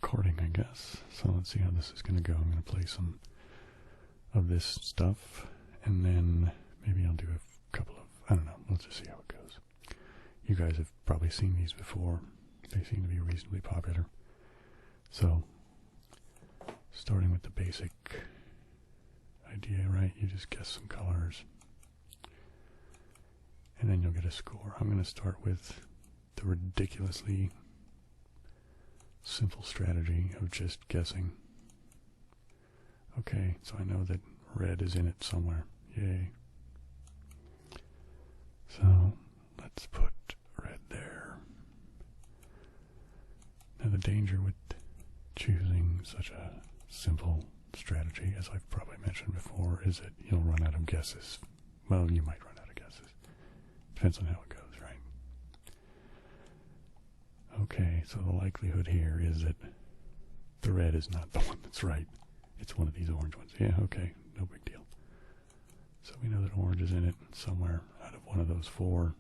recording, I guess. So let's see how this is going to go. I'm going to play some of this stuff, and then maybe I'll do a couple of, I don't know, let's just see how it goes. You guys have probably seen these before. They seem to be reasonably popular. So, starting with the basic idea, right? You just guess some colors, and then you'll get a score. I'm going to start with the ridiculously simple strategy of just guessing. Okay, so I know that red is in it somewhere. Yay. So, let's put red there. Now the danger with choosing such a simple strategy, as I've probably mentioned before, is that you'll run out of guesses. Well, you might run out of guesses. Depends on how it goes, right? Okay, so the likelihood here is that the red is not the one that's right. It's one of these orange ones. Yeah, okay, no big deal. So we know that orange is in it somewhere out of one of those four.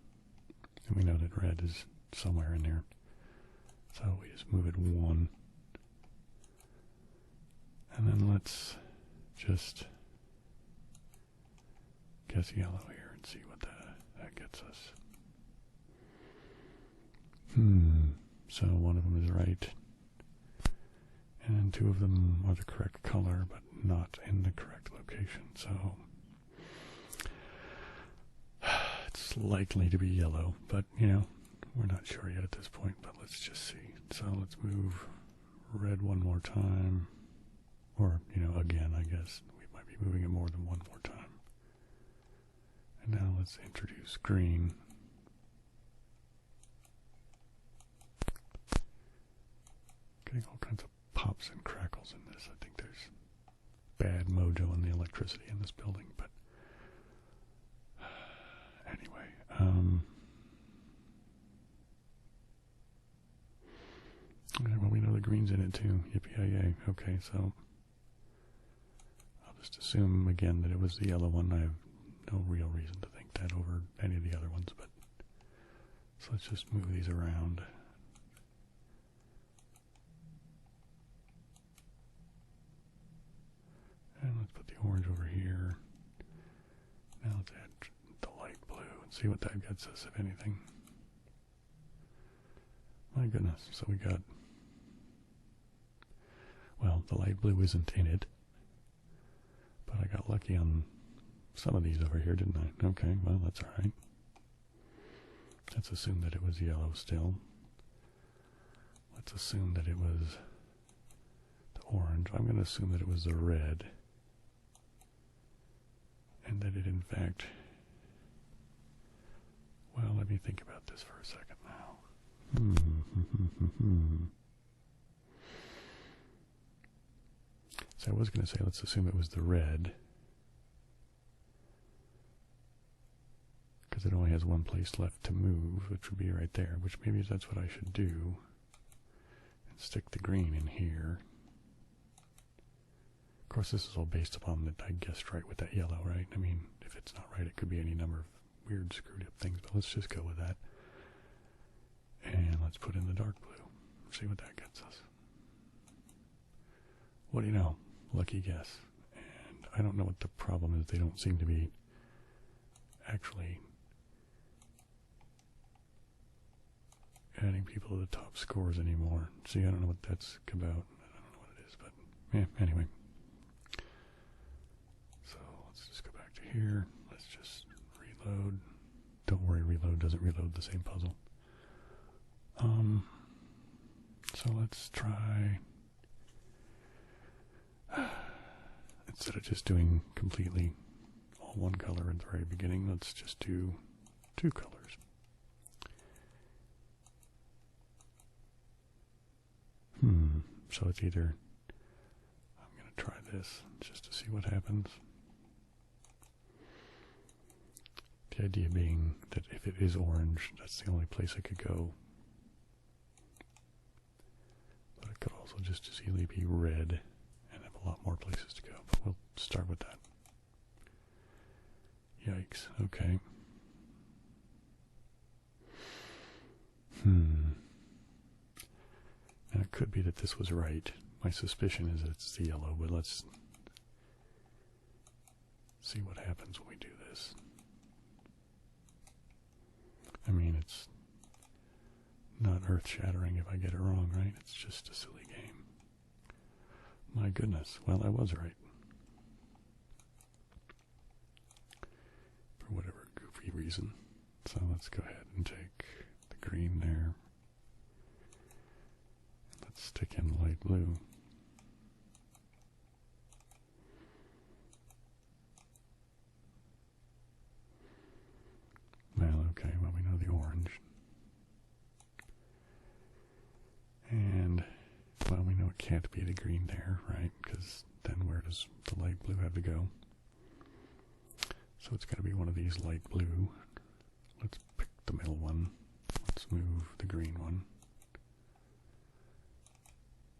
And we know that red is somewhere in there. So we just move it one. And then let's just guess yellow here and see what that gets us. So one of them is right. And then two of them are the correct color, but not in the correct location. So it's likely to be yellow, but you know, we're not sure yet at this point, but let's just see. So let's move red one more time. Or, you know, again, I guess we might be moving it more than one more time. And now let's introduce green. Getting all kinds of pops and crackles in this. I think there's bad mojo in the electricity in this building, but anyway, okay, well, we know the green's in it too. Yippee-yay. Okay, so I'll just assume again that it was the yellow one. I have no real reason to think that over any of the other ones, but so let's just move these around. And let's put the orange over here. Now let's add the light blue and see what that gets us, if anything. My goodness, so we got, well, the light blue isn't in it, but I got lucky on some of these over here, didn't I? Okay, well, that's all right. Let's assume that it was yellow still. Let's assume that it was the orange. I'm going to assume that it was the red. And that it, in fact, well, let me think about this for a second now. So I was going to say, let's assume it was the red, because it only has one place left to move, which would be right there, which maybe that's what I should do, and stick the green in here. Of course, this is all based upon that I guessed right with that yellow, right? I mean, if it's not right, it could be any number of weird screwed up things, but let's just go with that. And let's put in the dark blue. See what that gets us. What do you know? Lucky guess. And I don't know what the problem is. They don't seem to be actually adding people to the top scores anymore. See, I don't know what that's about. I don't know what it is, but yeah, anyway. So let's just go back to here. Let's just reload. Don't worry, reload doesn't reload the same puzzle. So let's try, instead of just doing completely all one color at the very beginning, let's just do two colors. So it's either, I'm going to try this just to see what happens. The idea being that if it is orange, that's the only place I could go. But it could also just as easily be red and have a lot more places to go. But we'll start with that. Yikes, okay. And it could be that this was right. My suspicion is that it's the yellow, but let's see what happens when we do this. I mean, it's not earth-shattering if I get it wrong, right? It's just a silly game. My goodness. Well, I was right. For whatever goofy reason. So let's go ahead and take the green there. Let's stick in light blue. Well, okay, well, we know the orange. And, well, we know it can't be the green there, right? Because then where does the light blue have to go? So it's going to be one of these light blue. Let's pick the middle one. Let's move the green one.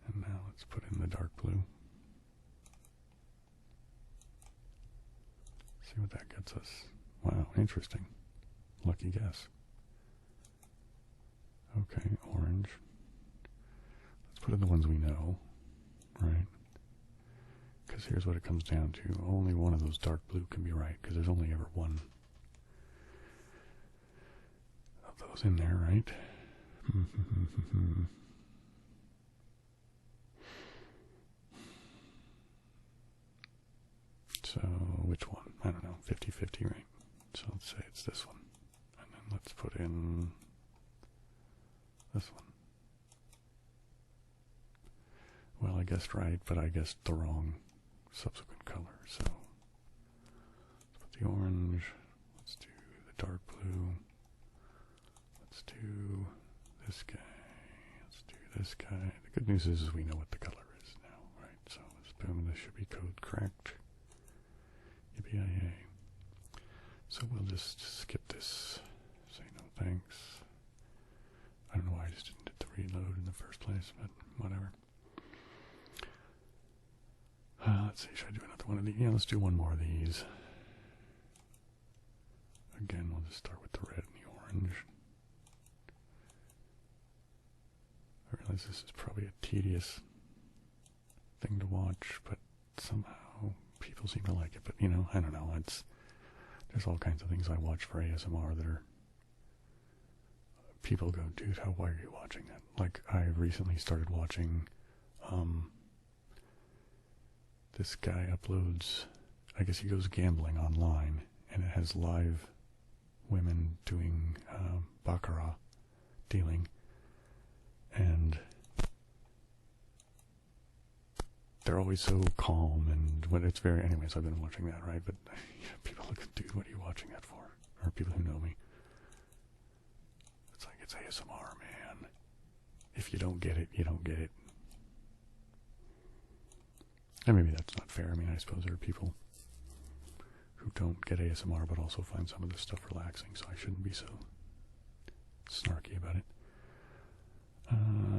And now let's put in the dark blue. See what that gets us. Wow, interesting. Lucky guess. Okay, orange. Let's put in the ones we know, right? Because here's what it comes down to. Only one of those dark blue can be right, because there's only ever one of those in there, right? So, which one? I don't know, 50-50, right? So let's say it's this one. And then let's put in this one. Well, I guessed right, but I guessed the wrong subsequent color. So let's put the orange. Let's do the dark blue. Let's do this guy. Let's do this guy. The good news is we know what the color is now, right? So boom, this should be code cracked. Yippee-yi-yay. So we'll just skip this. Say no thanks. I don't know why I just didn't hit the reload in the first place, but whatever. Let's see, should I do another one of these? Yeah, let's do one more of these. Again, we'll just start with the red and the orange. I realize this is probably a tedious thing to watch, but somehow people seem to like it. But, you know, I don't know. There's all kinds of things I watch for ASMR that are... People go, dude, why are you watching that? Like, I recently started watching... this guy uploads, I guess he goes gambling online, and it has live women doing baccarat dealing, and they're always so calm, and when it's very, anyways, I've been watching that, right? But people look, dude, what are you watching that for? Or people who know me. It's like, it's ASMR, man. If you don't get it, you don't get it. And maybe that's not fair. I mean, I suppose there are people who don't get ASMR but also find some of this stuff relaxing, so I shouldn't be so snarky about it.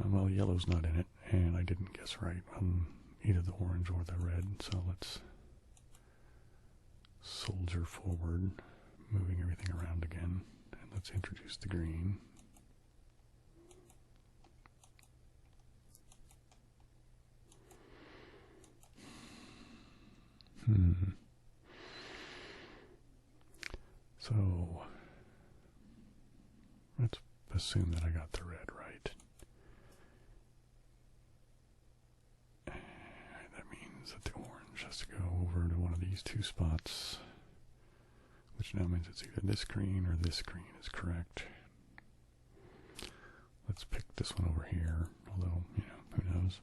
Well, yellow's not in it, and I didn't guess right on either the orange or the red, so let's soldier forward, moving everything around again, and let's introduce the green. So, let's assume that I got the red right. That means that the orange has to go over to one of these two spots, which now means it's either this green or this green is correct. Let's pick this one over here, although, you know, who knows.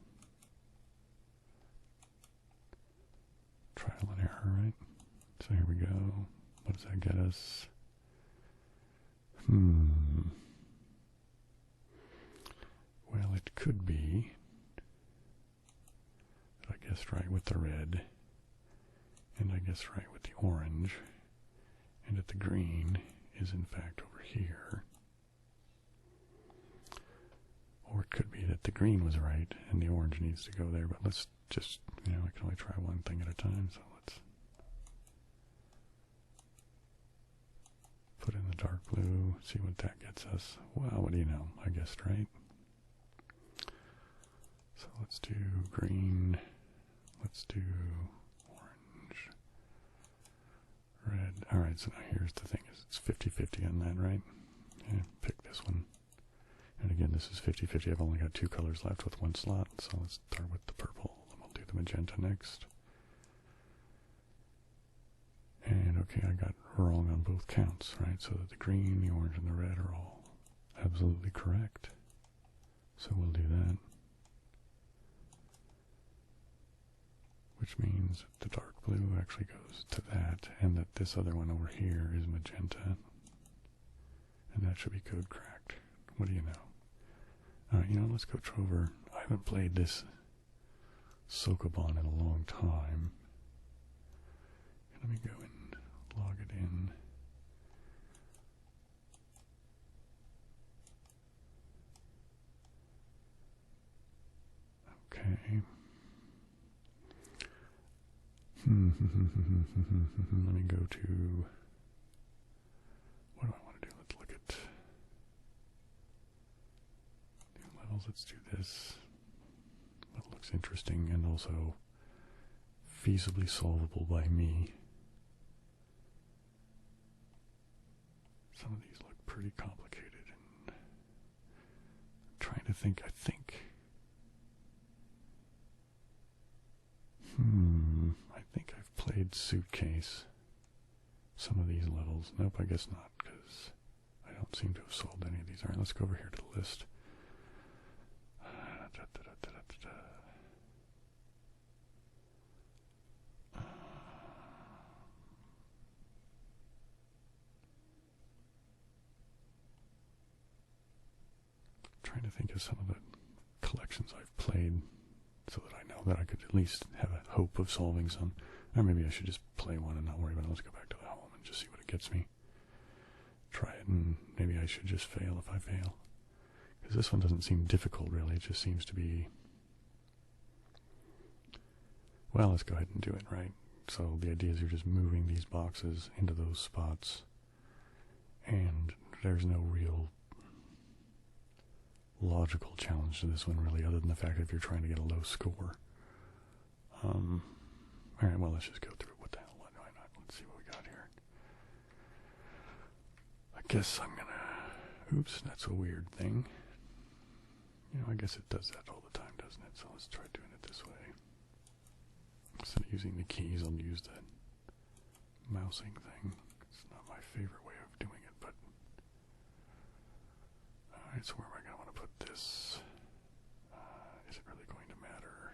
Trial and error, right? So here we go. What does that get us? Well, it could be that I guessed right with the red, and I guessed right with the orange, and that the green is in fact over here. Or it could be that the green was right, and the orange needs to go there, but let's just, you know, I can only try one thing at a time, so let's put in the dark blue, see what that gets us. Well, what do you know? I guessed right. let's do green. Let's do orange. Red. Alright, so now here's the thing. It's 50-50 on that, right? Yeah, pick this one. And again, this is 50-50. I've only got 2 colors left with 1 slot, so let's start with the purple, and we'll do the magenta next. And okay, I got wrong on both counts, right? So that the green, the orange, and the red are all absolutely correct. So we'll do that. Which means the dark blue actually goes to that, and that this other one over here is magenta. And that should be code cracked. What do you know? Alright, you know, let's go over. I haven't played this Sokobon in a long time. Let me go and log it in. Okay. Let me go to, what do I want to do? Let's look at new levels. Let's do this. That looks interesting and also feasibly solvable by me. Some of these look pretty complicated, and I'm trying to think. I think I've played Suitcase. Some of these levels. Nope, I guess not, because I don't seem to have solved any of these. Alright, let's go over here to the list. Trying to think of some of the collections I've played so that I know that I could at least have a hope of solving some. Or maybe I should just play one and not worry about it. Let's go back to the home and just see what it gets me. Try it, and maybe I should just fail if I fail. Because this one doesn't seem difficult, really. It just seems to be... Well, let's go ahead and do it, right? So the idea is you're just moving these boxes into those spots, and there's no real logical challenge to this one, really, other than the fact that if you're trying to get a low score. Alright, well, let's just go through it. What the hell? Why not? Let's see what we got here. I guess I'm gonna... Oops, that's a weird thing. You know, I guess it does that all the time, doesn't it? So let's try doing it this way. Instead of using the keys, I'll use that mousing thing. It's not my favorite way of doing it, but... Alright, so where am I going to want to put this? Is it really going to matter?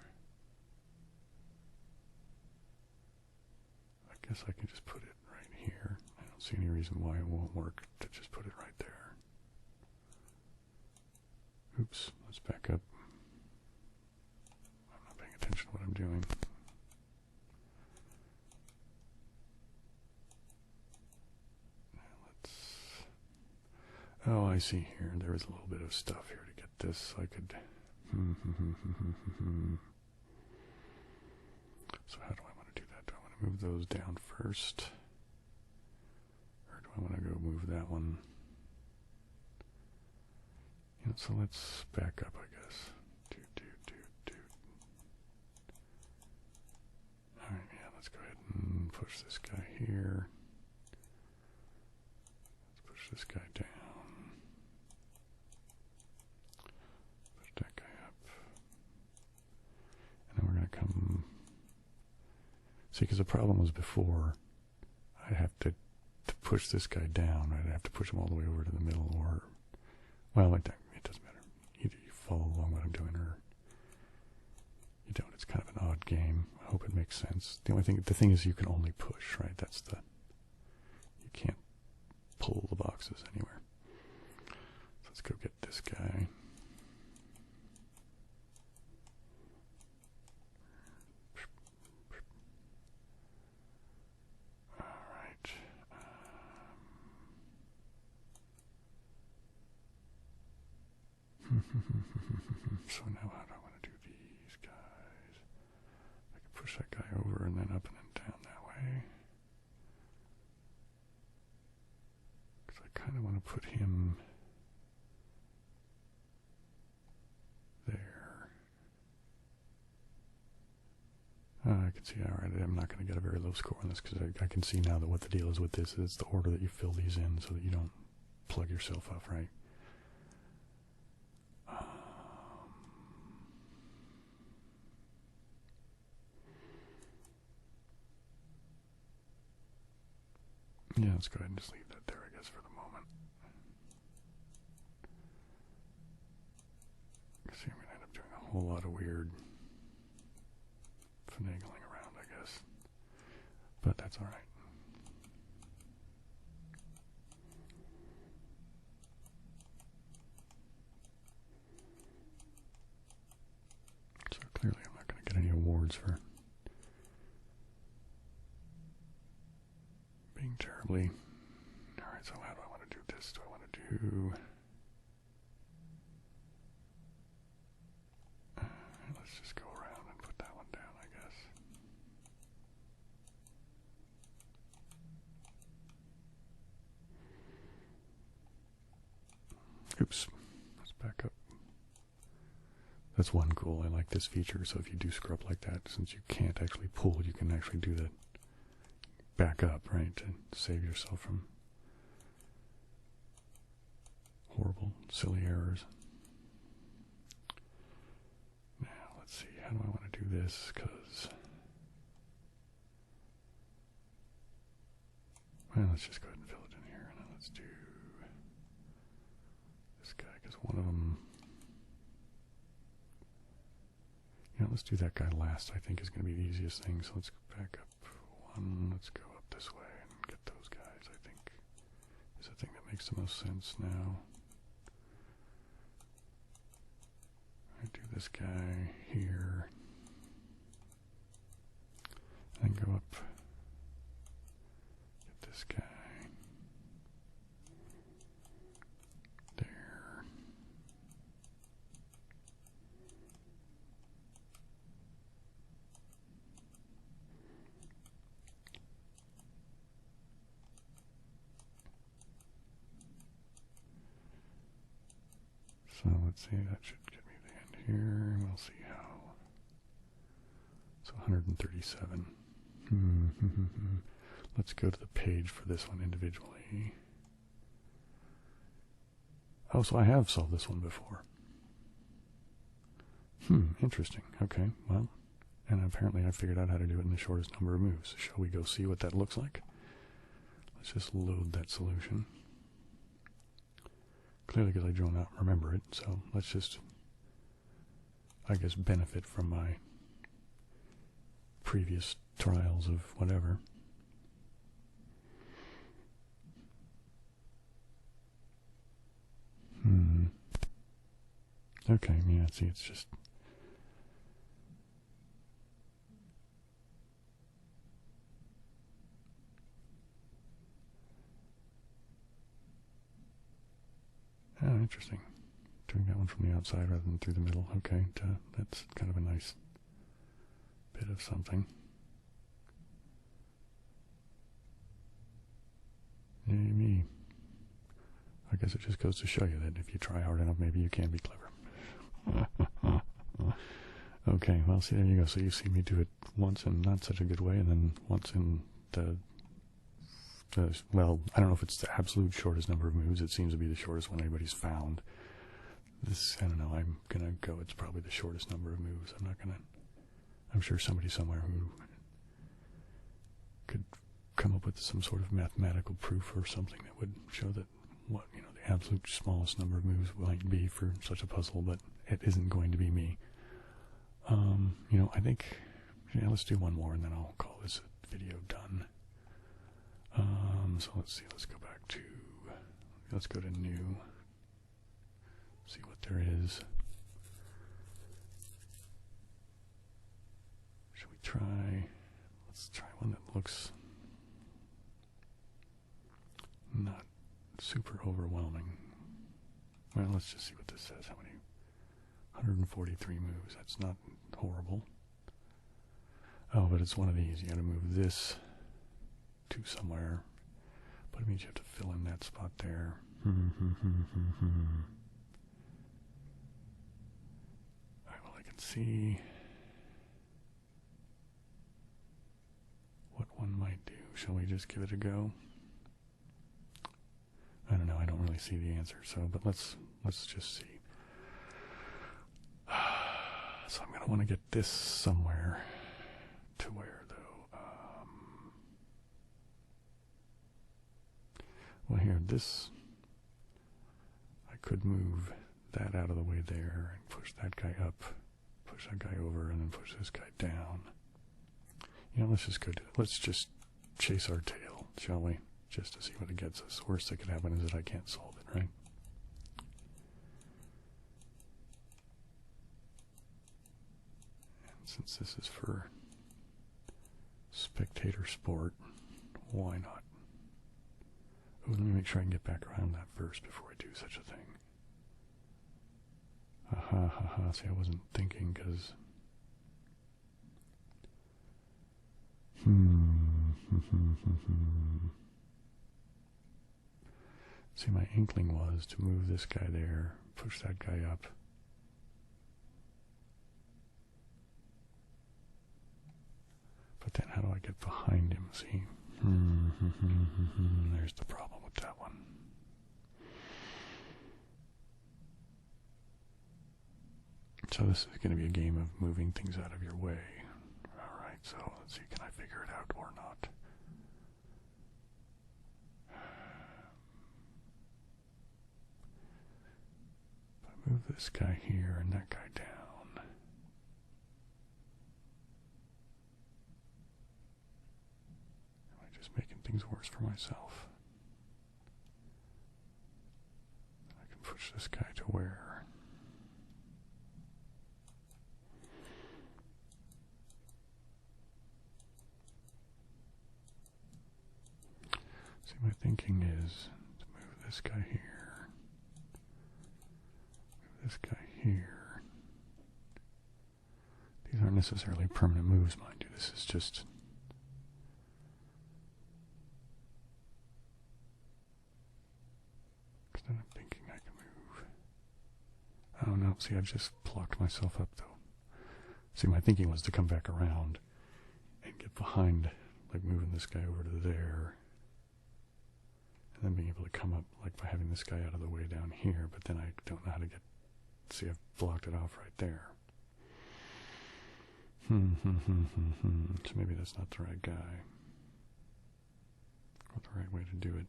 I guess I can just put it right here. I don't see any reason why it won't work to just put it right there. Oops, let's back up. I'm not paying attention to what I'm doing. Oh, I see here. There is a little bit of stuff here to get this. I could... So how do I want to do that? Do I want to move those down first? Or do I want to go move that one? You know, so let's back up, I guess. Alright, yeah, let's go ahead and push this guy here. Let's push this guy down. That guy up. And then we're going to come... See, because the problem was before, I'd have to push this guy down. I'd have to push him all the way over to the middle, or... Well, it doesn't matter. Either you follow along what I'm doing, or you don't. It's kind of an odd game. I hope it makes sense. The thing is you can only push, right? That's the... You can't pull the boxes anywhere. So let's go get this guy. So now how do I want to do these guys? I can push that guy over and then up and then down that way. Because I kind of want to put him there. I can see, alright, I'm not going to get a very low score on this because I can see now that what the deal is with this is the order that you fill these in so that you don't plug yourself up, right? Yeah, let's go ahead and just leave that there, I guess, for the moment. See, I'm going to end up doing a whole lot of weird finagling around, I guess. But that's alright. So clearly I'm not going to get any awards for being terribly... Alright, so how do I want to do this? Do I want to do... let's just go around and put that one down, I guess. Oops. Let's back up. That's one cool. I like this feature. So if you do scrub like that, since you can't actually pull, you can actually do the back up, right, to save yourself from horrible, silly errors. Now, let's see. How do I want to do this? Because, well, let's just go ahead and fill it in here. And then let's do this guy, because one of them... You know, let's do that guy last, I think is going to be the easiest thing. So let's go back up one. Let's go up this way and get those guys, I think, is the thing that makes the most sense now. I do this guy here. And then go up. Get this guy. There. So let's see, that should get me to the end here, and we'll see how. So 137. Let's go to the page for this one individually. Oh, so I have solved this one before. Interesting. Okay, well, and apparently I figured out how to do it in the shortest number of moves. Shall we go see what that looks like? Let's just load that solution. Clearly because I do not remember it, so let's just, I guess, benefit from my previous trials of whatever. Okay, yeah, see, it's just... Oh, interesting. Doing that one from the outside rather than through the middle. Okay, that's kind of a nice bit of something. Yay me. I guess it just goes to show you that if you try hard enough, maybe you can be clever. Okay, well, see, there you go. So you've seen me do it once in not such a good way, and then once in the well, I don't know if it's the absolute shortest number of moves. It seems to be the shortest one anybody's found. This, I don't know, I'm going to go, it's probably the shortest number of moves. I'm not going to, I'm sure somebody somewhere who could come up with some sort of mathematical proof or something that would show that what, you know, the absolute smallest number of moves might be for such a puzzle, but it isn't going to be me. You know, I think, yeah, let's do one more and then I'll call this video done. So let's see, let's go back to, let's go to new, see what there is. Should we try, let's try one that looks not super overwhelming. Well, let's just see what this says. How many? 143 moves. That's not horrible. Oh, but it's one of these. You gotta move this to somewhere. But it means you have to fill in that spot there. Alright, well, I can see. Shall we just give it a go? I don't know. I don't really see the answer. So, but let's just see. So I'm going to want to get this somewhere. To where, though? Well, here, this... I could move that out of the way there and push that guy up. Push that guy over and then push this guy down. You know, let's just go do it. Let's just chase our tail, shall we? Just to see what it gets us. Worst that could happen is that I can't solve it, right? And since this is for spectator sport, why not? Oh, let me make sure I can get back around that first before I do such a thing. Aha, haha. See, I wasn't thinking because... See, my inkling was to move this guy there, push that guy up. But then how do I get behind him? See? There's the problem with that one. So this is going to be a game of moving things out of your way. Alright, so let's see, can I figure it out or not? If I move this guy here and that guy down. Am I just making things worse for myself? I can push this guy to where? See, my thinking is to move this guy here, move this guy here. These aren't necessarily permanent moves, mind you. This is just... Because then I'm thinking I can move. Oh no, see, I've just blocked myself up, though. See, my thinking was to come back around and get behind, like moving this guy over to there. And then being able to come up, like by having this guy out of the way down here, but then I don't know how to get... See, I've blocked it off right there. So maybe that's not the right guy. Or the right way to do it.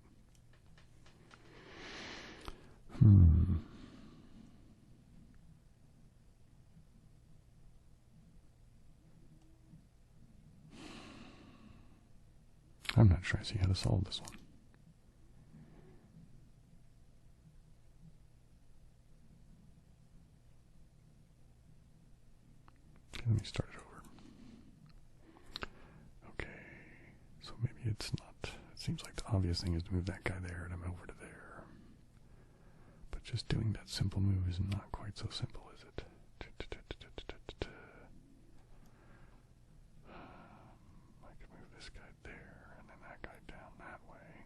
I'm not sure I see how to solve this one. Let me start it over. Okay, so maybe it's not. It seems like the obvious thing is to move that guy there and I'm over to there. But just doing that simple move is not quite so simple, is it? I could move this guy there and then that guy down that way.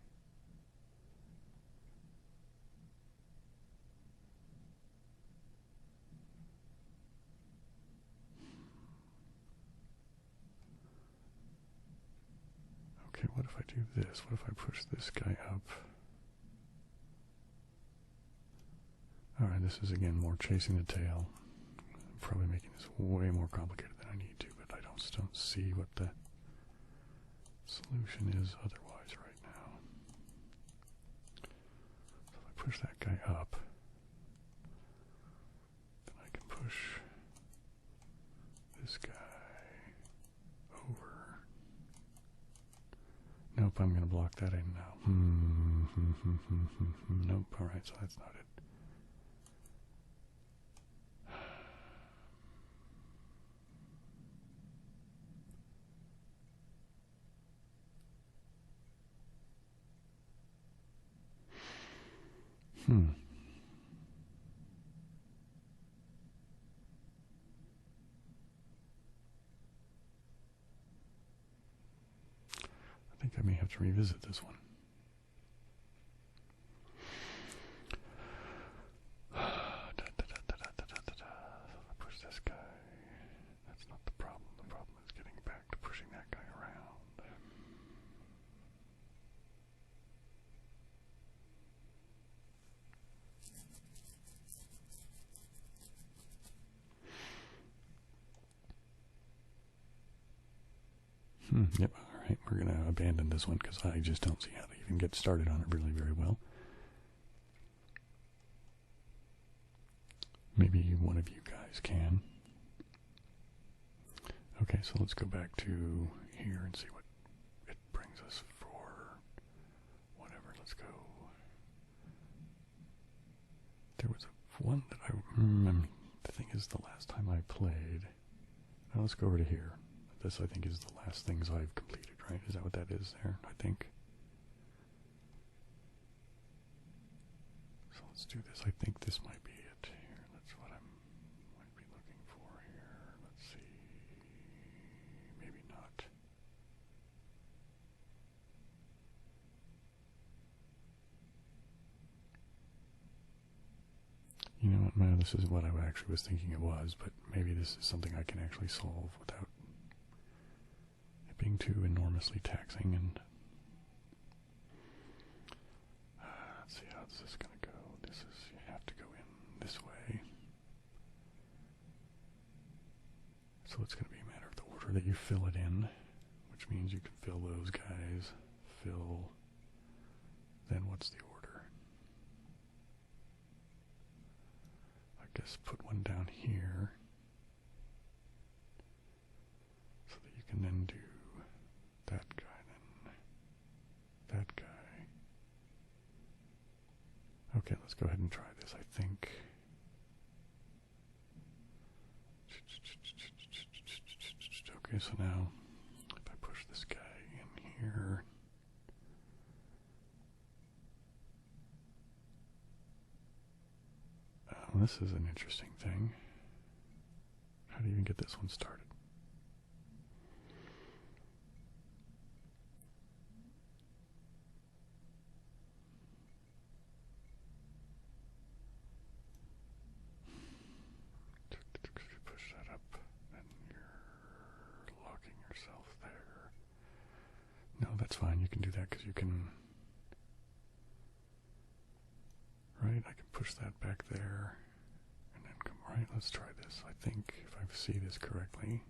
Okay, what if I do this? What if I push this guy up? Alright, this is again more chasing the tail. I'm probably making this way more complicated than I need to, but I just don't see what the solution is otherwise right now. So if I push that guy up, then I can push this guy over. Nope, I'm going to block that in now. Nope, alright, so that's not it. I think I may have to revisit this one. Push this guy. That's not the problem. The problem is getting back to pushing that guy around. Yep, alright, we're going to abandon this one because I just don't see how to even get started on it really very well. Maybe one of you guys can. Okay, so let's go back to here and see what it brings us for whatever. Let's go. There was one that I remember. The thing is, the last time I played. Now let's go over to here. This, I think, is the last things I've completed, right? Is that what that is there? I think. So let's do this. I think this might be it here. That's what I might be looking for here. Let's see. Maybe not. You know what? No, this is what I actually was thinking it was, but maybe this is something I can actually solve without it being too enormously taxing. And let's see how this is going to go. This is, you have to go in this way. So it's going to be a matter of the order that you fill it in, which means you can fill those guys, fill, then what's the order? I guess put one down here so that you can then do that guy, then that guy. Okay, let's go ahead and try this, I think. Okay, so now if I push this guy in here, this is an interesting thing. How do you even get this one started? Push that up, and you're locking yourself there. No, that's fine. You can do that because you can. Right, I can push that back there, and then come right. Let's try this. I think if I see this correctly.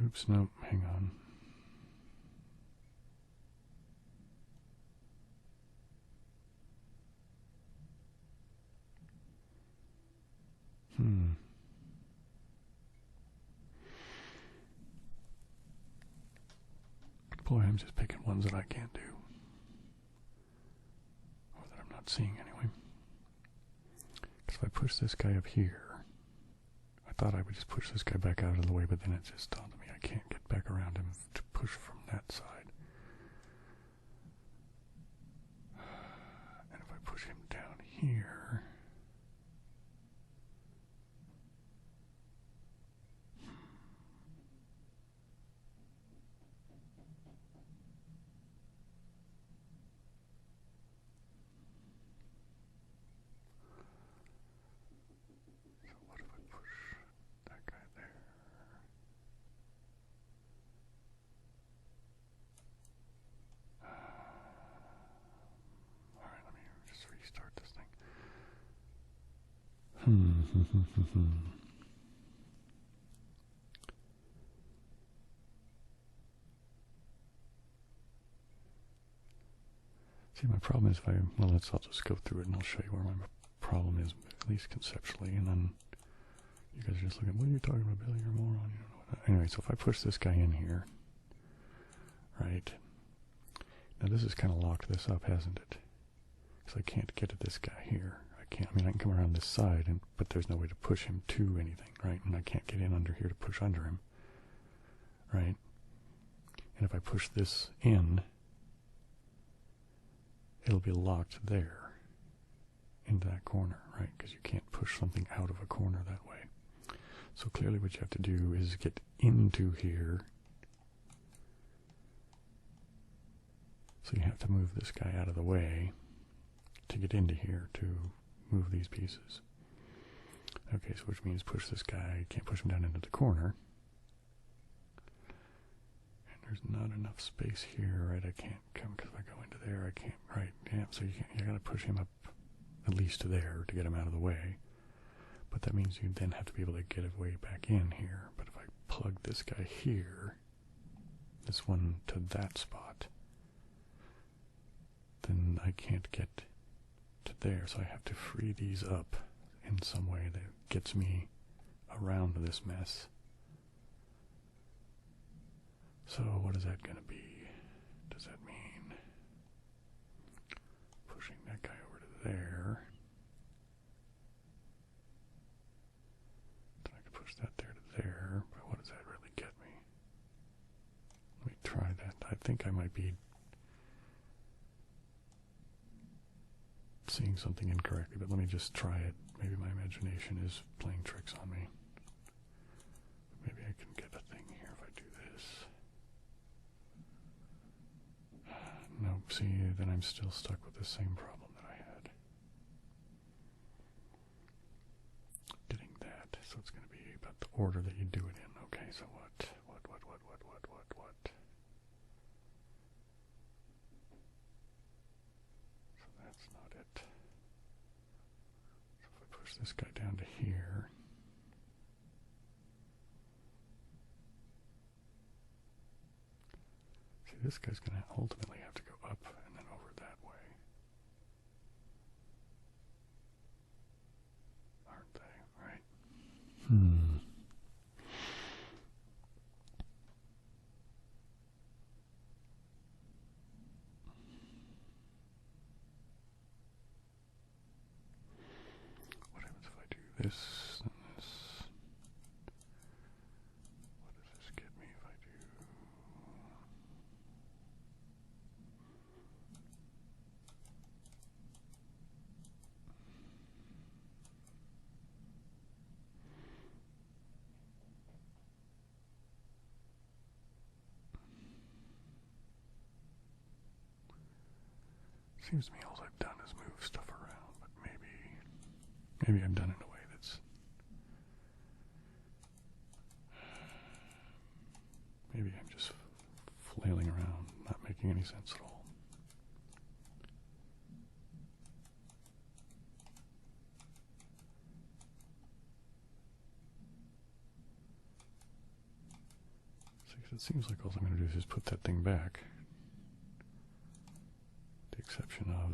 Oops, nope, hang on. Boy, I'm just picking ones that I can't do. Or that I'm not seeing anyway. Because if I push this guy up here, I thought I would just push this guy back out of the way, but then it just dawned on me I can't get back around him to push from that side. And if I push him down here... See, my problem is if I, well, I'll just go through it and I'll show you where my problem is, at least conceptually, and then you guys are just looking, what are you talking about, Billy? You're a moron. You don't know what. Anyway, so if I push this guy in here, right, now this has kind of locked this up, hasn't it? Because I can't get at this guy here. I mean, I can come around this side, but there's no way to push him to anything, right? And I can't get in under here to push under him, right? And if I push this in, it'll be locked there, into that corner, right? Because you can't push something out of a corner that way. So clearly what you have to do is get into here. So you have to move this guy out of the way to get into here to move these pieces. Okay, so which means push this guy. You can't push him down into the corner. And there's not enough space here, right? I can't come because if I go into there, I can't, right? Yeah, so you gotta push him up at least to there to get him out of the way. But that means you then have to be able to get a way back in here. But if I plug this guy here, this one to that spot, then I can't get to there. So I have to free these up in some way that gets me around this mess. So what is that going to be? Does that mean pushing that guy over to there? Then I can push that there to there, but what does that really get me? Let me try that. I think I might be seeing something incorrectly, but let me just try it. Maybe my imagination is playing tricks on me. Maybe I can get a thing here if I do this. No, see, then I'm still stuck with the same problem that I had. Getting that, so it's going to be about the order that you do it in. Okay, so what? So that's not it. So if I push this guy down to here, see, this guy's going to ultimately have to go up and then over that way. Aren't they? Right? What happens if I do this and this? What does this get me if I do? Seems to me all I've done is move stuff around, but maybe I've done it in a way that's maybe I'm just flailing around, not making any sense at all. See, 'cause it seems like all I'm going to do is just put that thing back. The exception of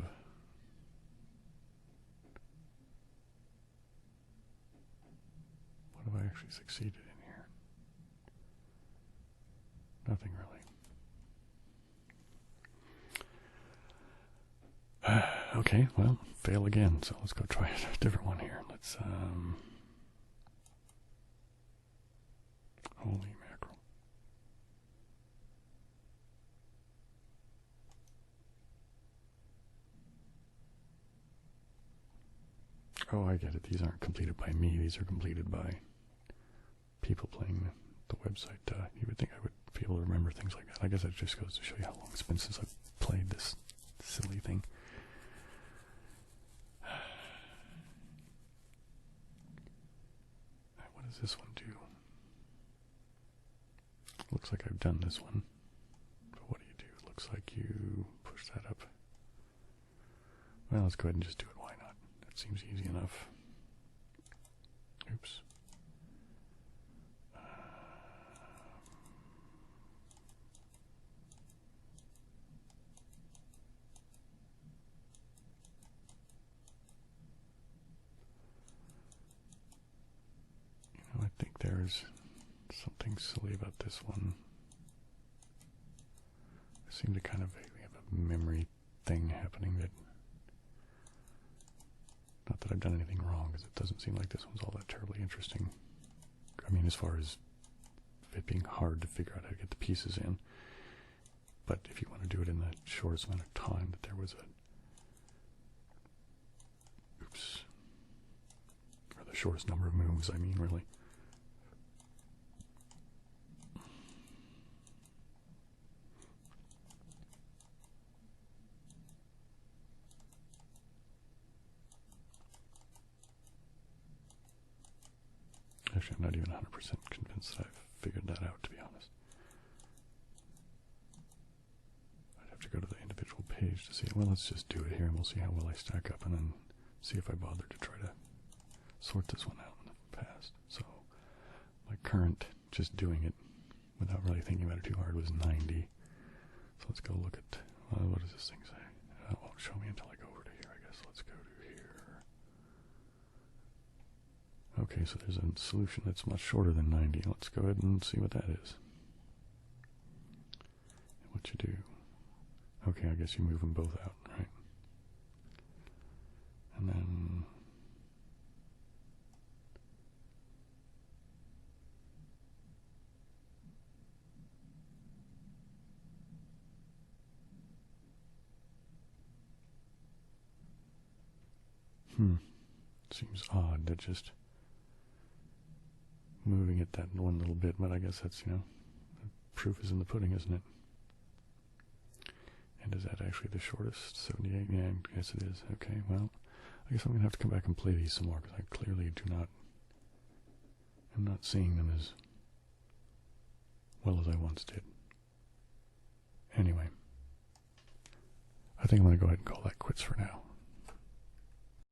what have I actually succeeded in here? Nothing really. Okay, well, fail again. So let's go try a different one here. Let's holy mackerel. Oh, I get it. These aren't completed by me. These are completed by people playing the website. You would think I would be able to remember things like that. I guess that just goes to show you how long it's been since I've played this silly thing. What does this one do? Looks like I've done this one. But what do you do? It looks like you push that up. Well, let's go ahead and just do it. Why not? That seems easy enough. Oops. I think there's something silly about this one. I seem to kind of vaguely have a memory thing happening that, not that I've done anything wrong, because it doesn't seem like this one's all that terribly interesting. I mean, as far as it being hard to figure out how to get the pieces in. But if you want to do it in the shortest amount of time, that there was a, oops, or the shortest number of moves, I mean, really. Actually, I'm not even 100% convinced that I've figured that out, to be honest. I'd have to go to the individual page to see it. Well, let's just do it here and we'll see how well I stack up and then see if I bother to try to sort this one out. fast. So my current, just doing it without really thinking about it too hard, was 90. So let's go look at, what does this thing say? It won't show me until I go over to here, I guess. Let's go to here. Okay, so there's a solution that's much shorter than 90. Let's go ahead and see what that is. What you do. Okay, I guess you move them both out, right? And then seems odd that just moving it that one little bit, but I guess that's, the proof is in the pudding, isn't it? And is that actually the shortest? 78? Yeah, I guess it is. Okay, well, I guess I'm going to have to come back and play these some more, because I clearly I'm not seeing them as well as I once did. Anyway, I think I'm going to go ahead and call that quits for now.